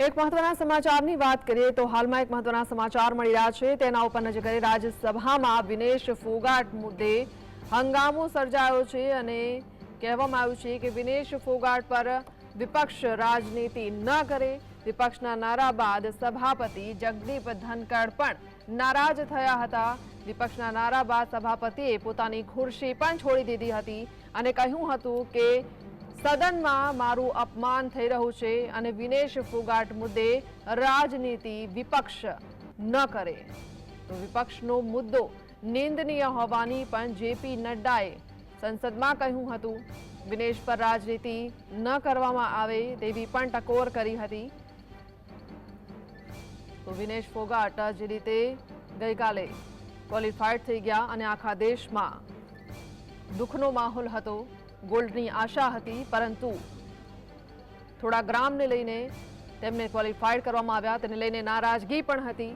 એક મહત્વના સમાચારની વાત કરીએ તો હાલમાં એક મહત્વના સમાચાર મળી રહ્યા છે તેના ઉપર નજર કરીએ। રાજ્યસભામાં વિનેશ ફોગાટ મુદ્દે હંગામો સર્જાયો છે અને કહેવામાં આવ્યું છે કે વિનેશ ફોગાટ પર વિપક્ષ રાજનીતિ ન કરે। વિપક્ષના નારા બાદ સભાપતિ જગદીપ ધનકડ પણ નારાજ થયા હતા। વિપક્ષના નારા બાદ સભાપતિએ પોતાની ખુરશી પણ છોડી દીધી હતી અને કહ્યું હતું કે સદનમાં મારું અપમાન થઈ રહ્યું છે અને વિનેશ ફોગાટ મુદ્દે રાજનીતિ વિપક્ષ ન કરે। તો વિપક્ષનો મુદ્દો નિંદનીય હોવાની પણ જેપી નડ્ડાએ સંસદમાં કહ્યું હતું। વિનેશ પર રાજનીતિ ન કરવામાં આવે તેવી પણ ટકોર કરી હતી। તો વિનેશ ફોગાટ જે રીતે ગઈકાલે ક્વોલિફાઈડ થઈ ગયા અને આખા દેશમાં દુઃખનો માહોલ હતો, ગોલ્ડની આશા હતી, પરંતુ થોડા ગ્રામને લઈને તેમને ક્વોલિફાઈડ કરવામાં આવ્યા, તેને લઈને નારાજગી પણ હતી।